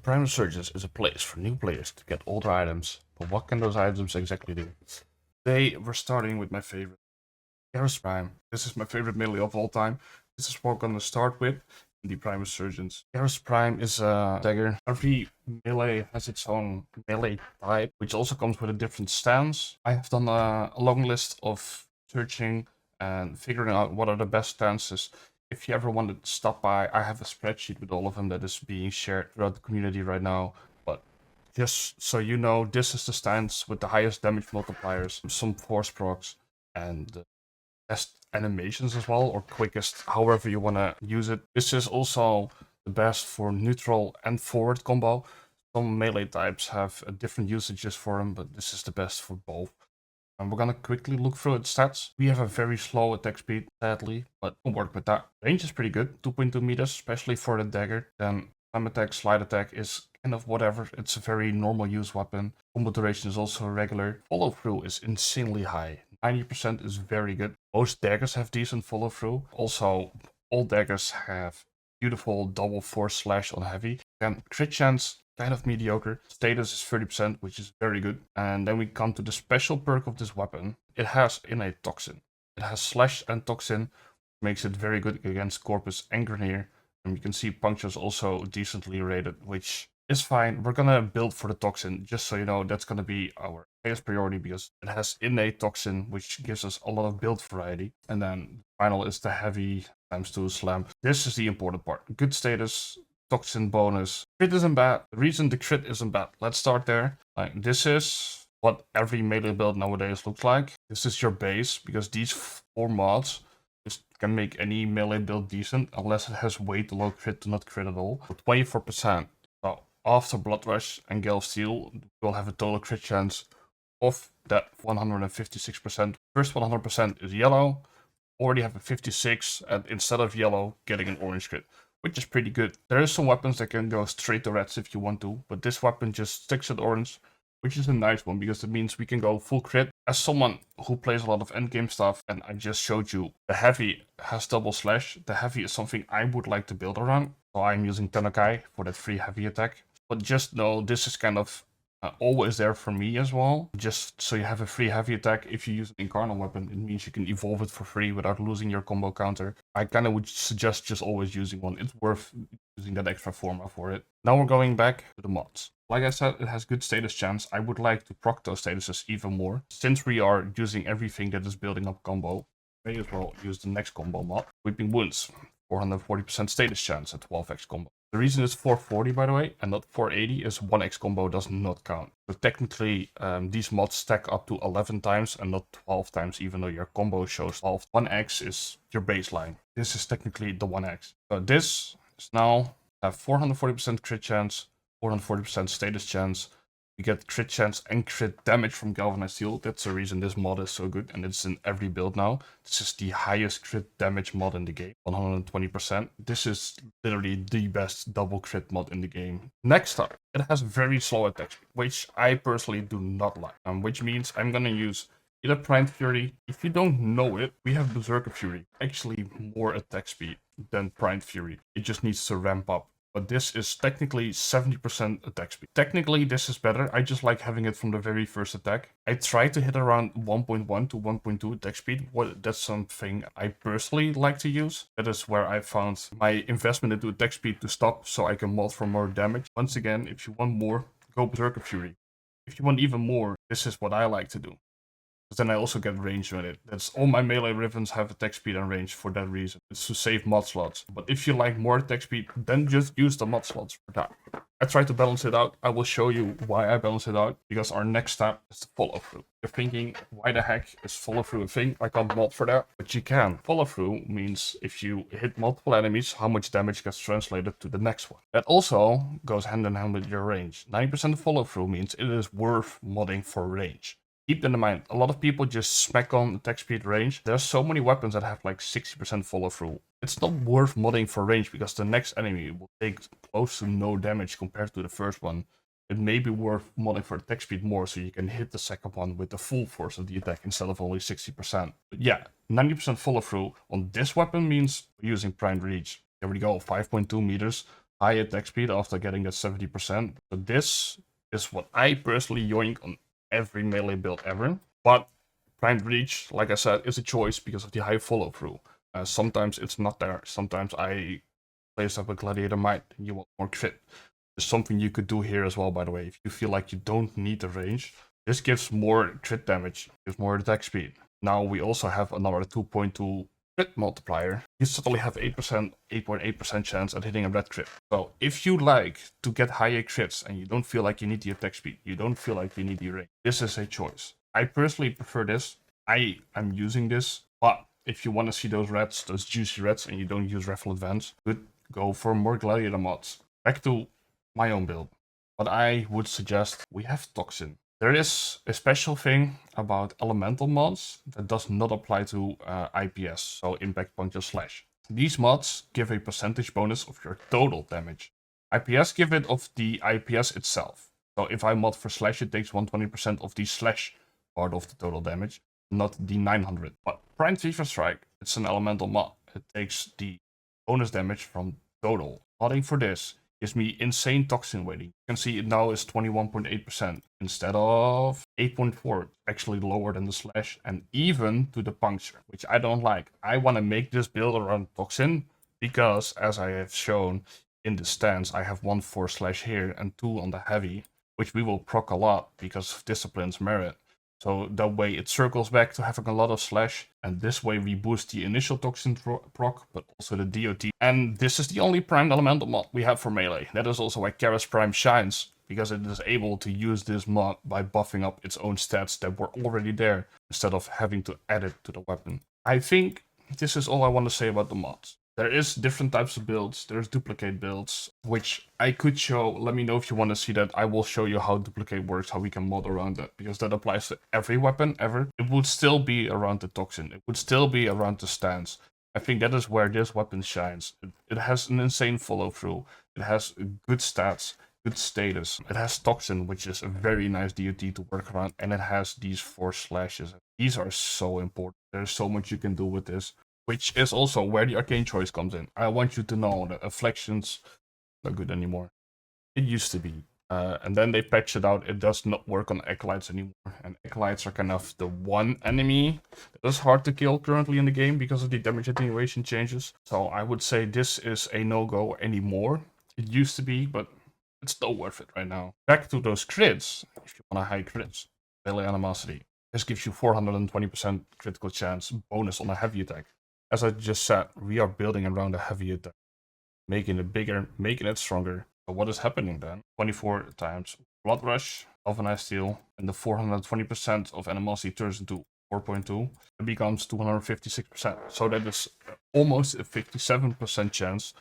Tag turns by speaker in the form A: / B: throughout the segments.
A: Prime Resurgence is a place for new players to get older items, but what can those items exactly do? Today we're starting with my favorite, Karyst Prime. This is my favorite melee of all time. This is what we're gonna start with in the Prime Resurgence. Karyst Prime is a dagger. Every melee has its own melee type, which also comes with a different stance. I have done a long list of searching and figuring out what are the best stances. If you ever want to stop by, I have a spreadsheet with all of them that is being shared throughout the community right now. But just so you know, this is the stance with the highest damage multipliers, some force procs, and the best animations as well, or quickest, however you want to use it. This is also the best for neutral and forward combo. Some melee types have different usages for them, but this is the best for both. And we're gonna quickly look through its stats. We have a very slow attack speed, sadly, but we'll work with that. Range is pretty good, 2.2 meters, especially for the dagger. Then time attack, slide attack is kind of whatever. It's a very normal use weapon. Combo duration is also regular. Follow through is insanely high. 90% is very good. Most daggers have decent follow through. Also, all daggers have beautiful double force slash on heavy. Then crit chance, kind of mediocre. Status is 30%, which is very good. And then we come to the special perk of this weapon. It has innate toxin. It has slash and toxin, which makes it very good against Corpus and Grenier. And you can see puncture is also decently rated, which is fine. We're gonna build for the toxin, just so you know, that's gonna be our highest priority because it has innate toxin, which gives us a lot of build variety. And then final is the heavy ×2 slam. This is the important part. Good status, toxin bonus. Crit isn't bad. The reason the crit isn't bad, let's start there. Like, this is what every melee build nowadays looks like. This is your base, because these 4 mods just can make any melee build decent, unless it has way too low crit to not crit at all. For 24%. So after Blood Rush and Gale of Steel, we'll have a total crit chance of that 156%. First 100% is yellow. Already have a 56, and instead of yellow, getting an orange crit, which is pretty good. There is some weapons that can go straight to reds if you want to, but this weapon just sticks at orange, which is a nice one because it means we can go full crit. As someone who plays a lot of endgame stuff, and I just showed you, the heavy has double slash. The heavy is something I would like to build around, so I'm using tennocreate for that free heavy attack. But just know this is kind of always there for me as well. Just so you have a free heavy attack. If you use an incarnate weapon, it means you can evolve it for free without losing your combo counter. I kind of would suggest just always using one. It's worth using that extra forma for it. Now we're going back to the mods. Like I said, it has good status chance. I would like to proc those statuses even more. Since we are using everything that is building up combo, may as well use the next combo mod. Weeping Wounds, 440% status chance at 12x combo. The reason it's 440, by the way, and not 480, is 1x combo does not count. So technically, these mods stack up to 11 times and not 12 times, even though your combo shows 12. 1x is your baseline. This is technically the 1x. So this is now have 440% crit chance, 440% status chance. You get crit chance and crit damage from Galvanized Steel. That's the reason this mod is so good, and it's in every build now. This is the highest crit damage mod in the game, 120%. This is literally the best double crit mod in the game. Next up, it has very slow attack speed, which I personally do not like. Which means I'm gonna use either Prime Fury. If you don't know it, we have Berserker Fury. Actually more attack speed than Prime Fury. It just needs to ramp up. But this is technically 70% attack speed. Technically, this is better. I just like having it from the very first attack. I try to hit around 1.1 to 1.2 attack speed. That's something I personally like to use. That is where I found my investment into attack speed to stop, so I can mod for more damage. Once again, if you want more, go Berserker Fury. If you want even more, this is what I like to do. Then I also get range with it. That's all my melee ribbons have attack speed and range for that reason. It's to save mod slots. But if you like more attack speed, then just use the mod slots for that. I try to balance it out. I will show you why I balance it out, because our next step is the follow through. You're thinking, why the heck is follow through a thing? I can't mod for that. But you can. Follow through means if you hit multiple enemies, how much damage gets translated to the next one. That also goes hand in hand with your range. 90% of follow through means it is worth modding for range. Keep that in mind. A lot of people just smack on attack speed range. There's so many weapons that have like 60% follow through. It's not worth modding for range because the next enemy will take close to no damage compared to the first one. It may be worth modding for attack speed more so you can hit the second one with the full force of the attack instead of only 60%. But yeah, 90% follow through on this weapon means using Prime Reach. There we go, 5.2 meters. high attack speed after getting that 70%. So this is what I personally yoink on every melee build ever. But Primed Reach, like I said, is a choice because of the high follow through. Sometimes it's not there. Sometimes I place up a Gladiator Might and you want more crit. There's something you could do here as well, by the way. If you feel like you don't need the range, this gives more crit damage, gives more attack speed. Now we also have another 2.2 crit multiplier. You suddenly have 8.8% chance at hitting a red crit. So if you like to get higher crits and you don't feel like you need the attack speed, you don't feel like you need the range, this is a choice. I personally prefer this. I am using this, but if you want to see those reds, those juicy reds, and you don't use Raffle Advance, good, go for more Gladiator mods. Back to my own build. What I would suggest, we have Toxin. There is a special thing about elemental mods that does not apply to IPS, so Impact, Puncture, Slash. These mods give a percentage bonus of your total damage. IPS give it of the IPS itself. So if I mod for Slash, it takes 120% of the Slash part of the total damage, not the 900. But Prime Fever Strike, it's an elemental mod. It takes the bonus damage from total. Modding for this gives me insane toxin weighting. You can see it now is 21.8% instead of 8.4, actually lower than the slash, and even to the puncture, which I don't like. I want to make this build around toxin because, as I have shown in the stance, I have 1 4 slash here and 2 on the heavy, which we will proc a lot because of Discipline's merit. So that way it circles back to having a lot of slash, and this way we boost the initial toxin proc, but also the DOT. And this is the only primed elemental mod we have for melee. That is also why Karyst Prime shines, because it is able to use this mod by buffing up its own stats that were already there, instead of having to add it to the weapon. I think this is all I want to say about the mods. There is different types of builds. There's duplicate builds, which I could show. Let me know if you want to see that. I will show you how duplicate works, how we can mod around that, because that applies to every weapon ever. It would still be around the toxin. It would still be around the stance. I think that is where this weapon shines. It has an insane follow through. It has good stats, good status. It has toxin, which is a very nice DOT to work around, and it has these 4 slashes. These are so important. There's so much you can do with this, which is also where the Arcane choice comes in. I want you to know that Afflictions not good anymore. It used to be. And then they patched it out. It does not work on Acolytes anymore. And Acolytes are kind of the one enemy that is hard to kill currently in the game because of the damage attenuation changes. So I would say this is a no-go anymore. It used to be, but it's not worth it right now. Back to those crits. If you want a high crits, melee animosity. This gives you 420% critical chance bonus on a heavy attack. As I just said, we are building around a heavy attack, making it bigger, making it stronger. So what is happening then? 24 times Blood Rush, Galvanized Steel, and the 420% of animosity turns into 4.2. It becomes 256%. So that is almost a 57% chance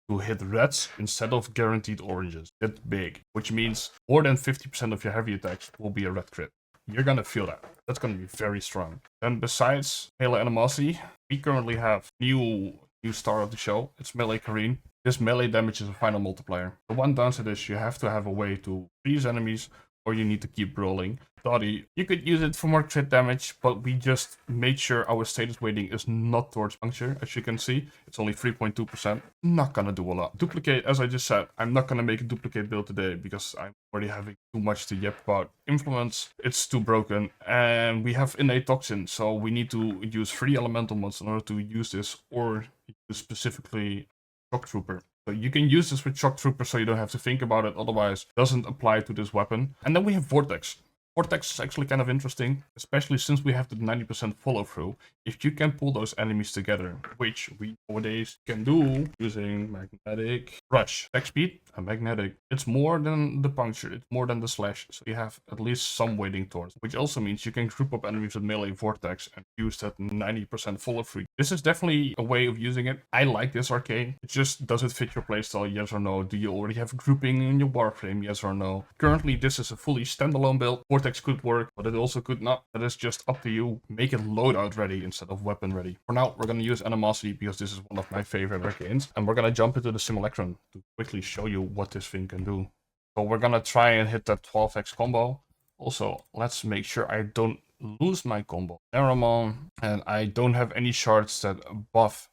A: to hit reds instead of guaranteed oranges. That's big, which means more than 50% of your heavy attacks will be a red crit. You're gonna feel that. That's gonna be very strong. And besides melee animosity, we currently have new star of the show. It's melee Karyst. This melee damage is a final multiplier. The one downside is you have to have a way to freeze enemies, or you need to keep rolling. Dottie, you could use it for more crit damage, but we just made sure our status weighting is not towards puncture. As you can see, it's only 3.2%. Not gonna do a lot. Duplicate, as I just said, I'm not gonna make a duplicate build today because I'm already having too much to yap about. Influence, it's too broken, and we have innate toxin, so we need to use 3 elemental mods in order to use this, or use specifically Shock Trooper. So you can use this with Shock Trooper so you don't have to think about it, otherwise it doesn't apply to this weapon. And then we have Vortex. Vortex is actually kind of interesting, especially since we have the 90% follow through. If you can pull those enemies together, which we nowadays can do using magnetic rush, attack speed, and magnetic, it's more than the puncture, it's more than the slash, so you have at least some weighting towards, which also means you can group up enemies with melee vortex and use that 90% follow through. This is definitely a way of using it. I like this Arcane. It just, does it fit your playstyle? Yes or no? Do you already have grouping in your warframe? Yes or no? Currently, this is a fully standalone build. Vortex could work, but it also could not. That is just up to you. Make it loadout ready instead of weapon ready. For now, we're gonna use Animosity because this is one of my favorite Arcanes, and we're gonna jump into the Simulacrum to quickly show you what this thing can do. So we're gonna try and hit that 12x combo. Also, let's make sure I don't lose my combo. Aeros, and I don't have any shards that buff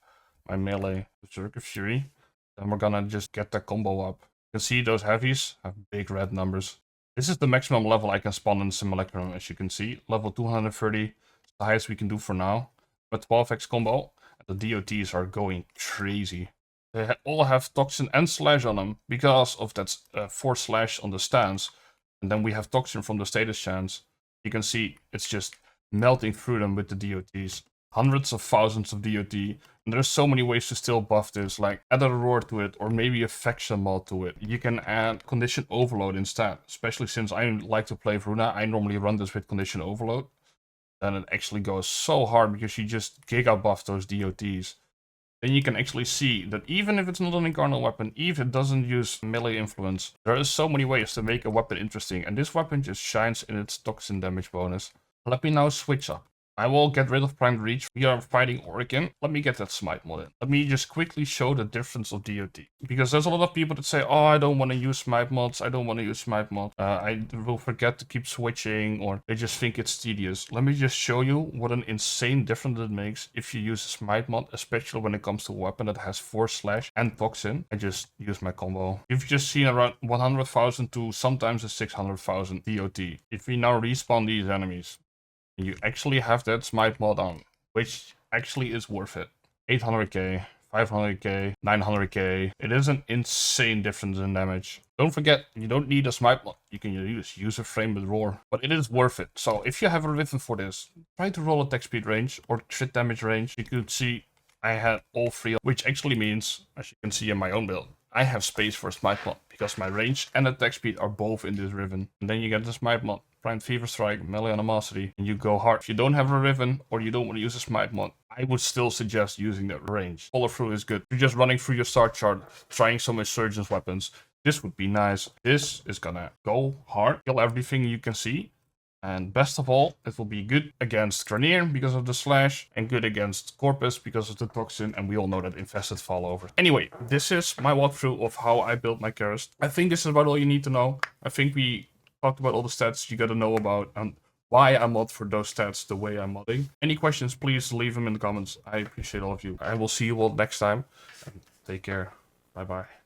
A: my melee Berserker Fury. Then we're gonna just get the combo up. You can see those heavies have big red numbers. This is the maximum level I can spawn in Simulacrum, as you can see. Level 230 is the highest we can do for now. But 12x combo, the DOTs are going crazy. They all have Toxin and Slash on them because of that 4 Slash on the stance. And then we have Toxin from the status chance. You can see it's just melting through them with the DOTs. Hundreds of thousands of DOT. And there's so many ways to still buff this, like add a roar to it, or maybe a faction mod to it. You can add condition overload instead, especially since I like to play Vruna. I normally run this with condition overload. Then it actually goes so hard because you just giga buff those DOTs. Then you can actually see that even if it's not an incarnate weapon, even if it doesn't use melee influence, there are so many ways to make a weapon interesting, and this weapon just shines in its toxin damage bonus. Let me now switch up. I will get rid of Primed Reach. We are fighting Arcane. Let me get that Smite mod in. Let me just quickly show the difference of DOT. Because there's a lot of people that say, oh, I don't want to use Smite mods. I don't want to use Smite mod. I will forget to keep switching, or they just think it's tedious. Let me just show you what an insane difference it makes if you use a Smite mod, especially when it comes to a weapon that has 4 Slash and Toxin. I just use my combo. You've just seen around 100,000 to sometimes a 600,000 DOT. If we now respawn these enemies, you actually have that Smite mod on, which actually is worth it. 800k, 500k, 900k. It is an insane difference in damage. Don't forget, you don't need a Smite mod. You can use a frame with roar, but it is worth it. So if you have a rhythm for this, try to roll attack speed range or crit damage range. You could see I had all 3, which actually means, as you can see in my own build, I have space for a Smite mod because my range and attack speed are both in this ribbon. And then you get the Smite mod, Primed Fever Strike, Melee Animosity, and you go hard. If you don't have a ribbon or you don't want to use a Smite mod, I would still suggest using that range. Follow through is good. If you're just running through your start chart, trying some resurgence weapons, this would be nice. This is gonna go hard, kill everything you can see. And best of all, it will be good against Granier because of the Slash, and good against Corpus because of the Toxin, and we all know that Infested fall over. Anyway, this is my walkthrough of how I built my Karyst. I think this is about all you need to know. I think we talked about all the stats you gotta know about, and why I mod for those stats the way I'm modding. Any questions, please leave them in the comments. I appreciate all of you. I will see you all next time, and take care. Bye-bye.